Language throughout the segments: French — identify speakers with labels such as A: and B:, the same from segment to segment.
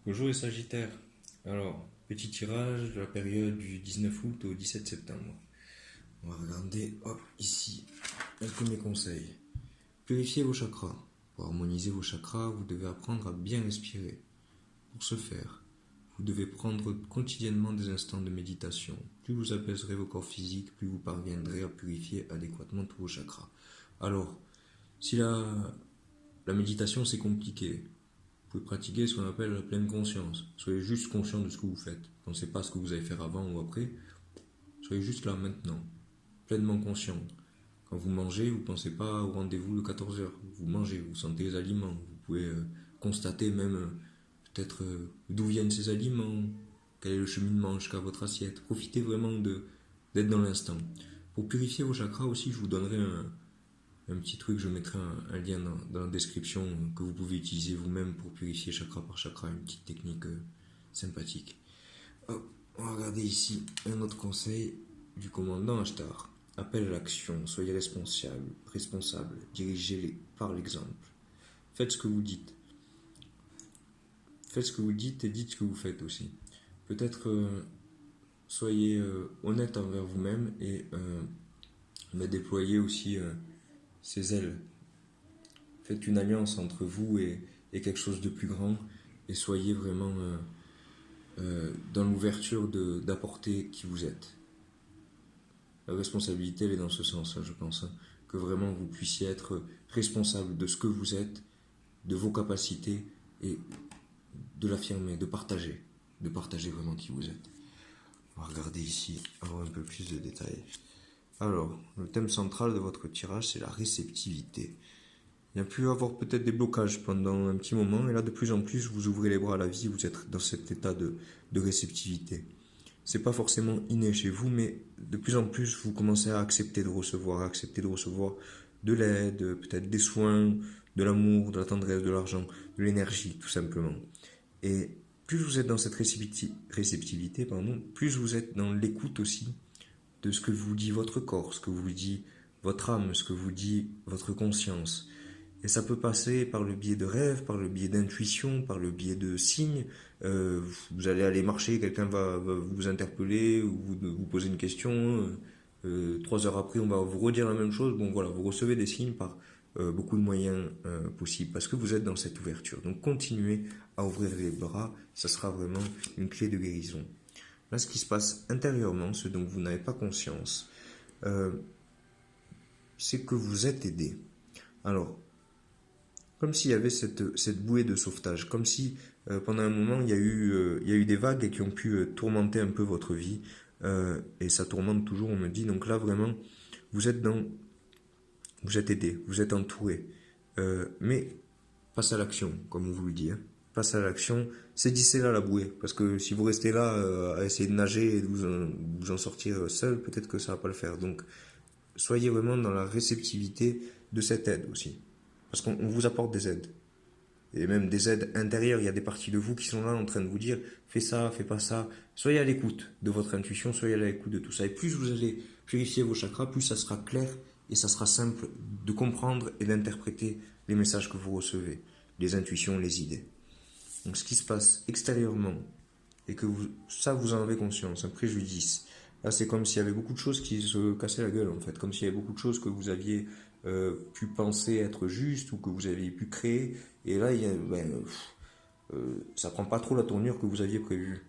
A: Bonjour les Sagittaires. Alors, petit tirage de la période du 19 août au 17 septembre. On va regarder, hop, ici, un premier conseil. Purifiez vos chakras. Pour harmoniser vos chakras, vous devez apprendre à bien respirer. Pour ce faire, vous devez prendre quotidiennement des instants de méditation. Plus vous apaiserez vos corps physiques, plus vous parviendrez à purifier adéquatement tous vos chakras. Alors, si la méditation c'est compliqué, vous pouvez pratiquer ce qu'on appelle la pleine conscience. Soyez juste conscient de ce que vous faites. Ne pensez pas à ce que vous allez faire avant ou après. Soyez juste là maintenant, pleinement conscient. Quand vous mangez, vous ne pensez pas au rendez-vous de 14 heures. Vous mangez, vous sentez les aliments. Vous pouvez constater même peut-être d'où viennent ces aliments, quel est le cheminement jusqu'à votre assiette. Profitez vraiment d'être dans l'instant. Pour purifier vos chakras aussi, je vous donnerai un petit truc, je mettrai un lien dans la description que vous pouvez utiliser vous-même pour purifier chakra par chakra, une petite technique sympathique. Hop, on va regarder ici un autre conseil du commandant Ashtar. Appel à l'action, soyez responsable, dirigez-les par l'exemple. Faites ce que vous dites. Faites ce que vous dites et dites ce que vous faites aussi. Peut-être soyez honnête envers vous-même et déployez aussi ses ailes. Faites une alliance entre vous et quelque chose de plus grand et soyez vraiment dans l'ouverture d'apporter qui vous êtes. La responsabilité, elle est dans ce sens, je pense, que vraiment vous puissiez être responsable de ce que vous êtes, de vos capacités et de l'affirmer, de partager vraiment qui vous êtes. On va regarder ici, avoir un peu plus de détails. Alors, le thème central de votre tirage, c'est la réceptivité. Il y a pu avoir peut-être des blocages pendant un petit moment, et là, de plus en plus, vous ouvrez les bras à la vie, vous êtes dans cet état de réceptivité. C'est pas forcément inné chez vous, mais de plus en plus, vous commencez à accepter de recevoir de l'aide, peut-être des soins, de l'amour, de la tendresse, de l'argent, de l'énergie, tout simplement. Et plus vous êtes dans cette réceptivité, plus vous êtes dans l'écoute aussi de ce que vous dit votre corps, ce que vous dit votre âme, ce que vous dit votre conscience. Et ça peut passer par le biais de rêves, par le biais d'intuition, par le biais de signes. Vous allez aller marcher, quelqu'un va vous interpeller ou vous poser une question. 3 heures après, on va vous redire la même chose. Bon, voilà, vous recevez des signes par beaucoup de moyens possibles parce que vous êtes dans cette ouverture. Donc, continuez à ouvrir les bras. Ça sera vraiment une clé de guérison. Là, ce qui se passe intérieurement, ce dont vous n'avez pas conscience, c'est que vous êtes aidé. Alors, comme s'il y avait cette bouée de sauvetage, comme si pendant un moment il y a eu des vagues qui ont pu tourmenter un peu votre vie, et ça tourmente toujours, on me dit. Donc là vraiment, vous êtes aidé, vous êtes entouré, mais passe à l'action, comme on vous le dit. Passe à l'action, saisissez là la bouée, parce que si vous restez là à essayer de nager et de vous en sortir seul, peut-être que ça va pas le faire. Donc soyez vraiment dans la réceptivité de cette aide aussi. Parce qu'on vous apporte des aides. Et même des aides intérieures. Il y a des parties de vous qui sont là en train de vous dire fais ça, fais pas ça. Soyez à l'écoute de votre intuition, soyez à l'écoute de tout ça. Et plus vous allez purifier vos chakras, plus ça sera clair et ça sera simple de comprendre et d'interpréter les messages que vous recevez, les intuitions, les idées. Donc ce qui se passe extérieurement et que vous en avez conscience, un préjudice. Là, c'est comme s'il y avait beaucoup de choses qui se cassaient la gueule, en fait. Comme s'il y avait beaucoup de choses que vous aviez pu penser être justes ou que vous aviez pu créer. Et là, ça prend pas trop la tournure que vous aviez prévue.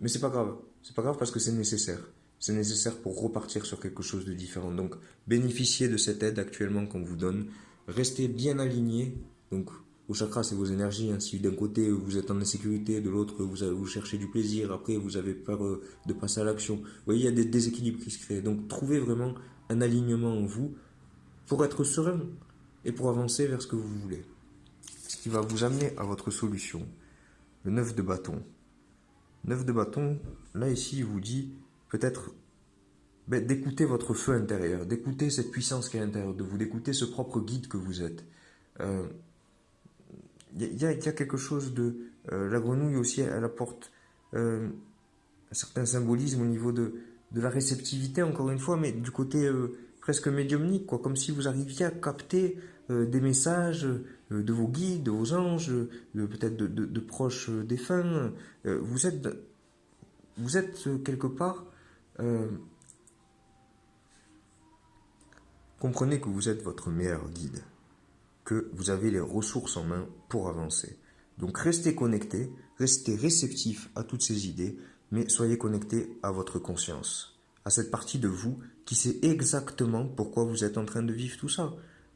A: Mais c'est pas grave. C'est pas grave parce que c'est nécessaire. C'est nécessaire pour repartir sur quelque chose de différent. Donc, bénéficiez de cette aide actuellement qu'on vous donne. Restez bien aligné. Donc, vos chakras, c'est vos énergies. Si d'un côté vous êtes en insécurité, de l'autre vous cherchez du plaisir, après vous avez peur de passer à l'action. Vous voyez, il y a des déséquilibres qui se créent. Donc, trouvez vraiment un alignement en vous pour être serein et pour avancer vers ce que vous voulez. Ce qui va vous amener à votre solution. Le 9 de bâton. 9 de bâton, là ici, il vous dit peut-être d'écouter votre feu intérieur, d'écouter cette puissance qui est à l'intérieur de vous, d'écouter ce propre guide que vous êtes. Il y a quelque chose de... la grenouille aussi, elle apporte un certain symbolisme au niveau de la réceptivité, encore une fois, mais du côté presque médiumnique, quoi, comme si vous arriviez à capter des messages de vos guides, de vos anges, peut-être de proches défunts. Vous êtes quelque part... comprenez que vous êtes votre meilleur guide, que vous avez les ressources en main pour avancer. Donc restez connecté, restez réceptif à toutes ces idées, mais soyez connecté à votre conscience, à cette partie de vous qui sait exactement pourquoi vous êtes en train de vivre tout ça.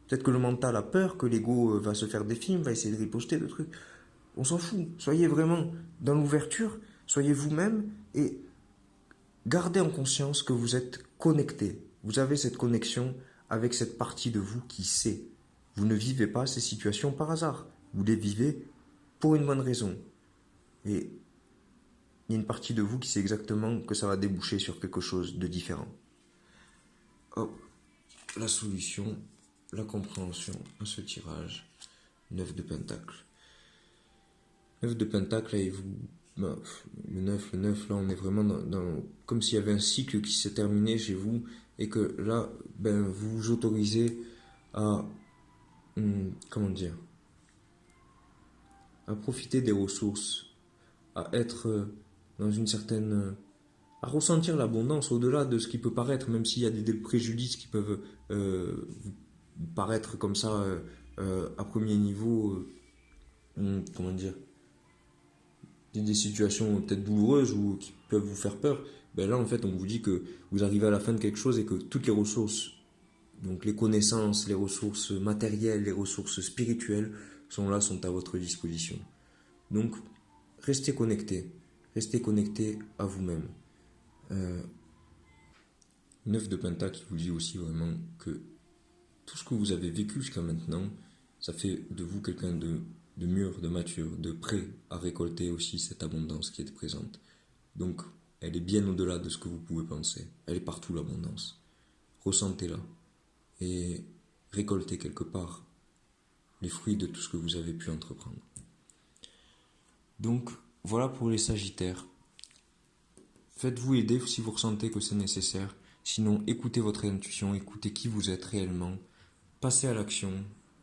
A: Peut-être que le mental a peur, que l'ego va se faire des films, va essayer de riposter de trucs. On s'en fout. Soyez vraiment dans l'ouverture, soyez vous-même et gardez en conscience que vous êtes connecté. Vous avez cette connexion avec cette partie de vous qui sait. Vous ne vivez pas ces situations par hasard. Vous les vivez pour une bonne raison. Et il y a une partie de vous qui sait exactement que ça va déboucher sur quelque chose de différent. Oh, la solution, la compréhension à ce tirage. 9 de Pentacle. 9 de Pentacle, là, le 9, là, on est vraiment comme s'il y avait un cycle qui s'est terminé chez vous et que là, vous vous autorisez à, comment dire, à profiter des ressources, à être dans une certaine... à ressentir l'abondance au-delà de ce qui peut paraître, même s'il y a des préjudices qui peuvent vous paraître comme ça à premier niveau, comment dire, des situations peut-être douloureuses ou qui peuvent vous faire peur. Là, en fait, on vous dit que vous arrivez à la fin de quelque chose et que toutes les ressources, donc les connaissances, les ressources matérielles, les ressources spirituelles, sont là, sont à votre disposition. Donc, restez connectés à vous-même. 9 de Pentacle qui vous dit aussi vraiment que tout ce que vous avez vécu jusqu'à maintenant, ça fait de vous quelqu'un de mûr, de mature, de prêt à récolter aussi cette abondance qui est présente. Donc, elle est bien au-delà de ce que vous pouvez penser. Elle est partout, l'abondance. Ressentez-la et récoltez quelque part les fruits de tout ce que vous avez pu entreprendre. Donc, voilà pour les Sagittaires. Faites-vous aider si vous ressentez que c'est nécessaire. Sinon, écoutez votre intuition, écoutez qui vous êtes réellement. Passez à l'action.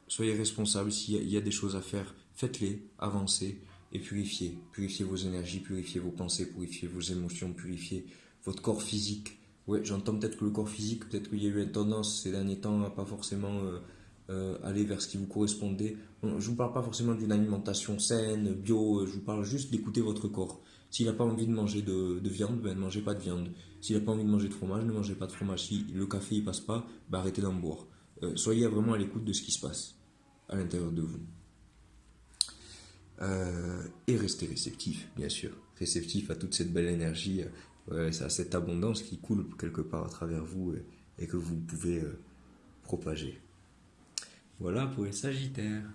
A: Soyez responsable. S'il y a des choses à faire, faites-les, avancez et purifiez. Purifiez vos énergies, purifiez vos pensées, purifiez vos émotions, purifiez votre corps physique. Ouais, j'entends peut-être que le corps physique, peut-être qu'il y a eu une tendance ces derniers temps à pas forcément aller vers ce qui vous correspondait. Bon, je ne vous parle pas forcément d'une alimentation saine, bio, je vous parle juste d'écouter votre corps. S'il n'a pas envie de manger de viande, ne mangez pas de viande. S'il n'a pas envie de manger de fromage, ne mangez pas de fromage. Si le café ne passe pas, arrêtez d'en boire. Soyez vraiment à l'écoute de ce qui se passe à l'intérieur de vous. Et restez réceptif, bien sûr. Réceptif à toute cette belle énergie, à cette abondance qui coule quelque part à travers vous et que vous pouvez propager. Voilà pour les Sagittaires.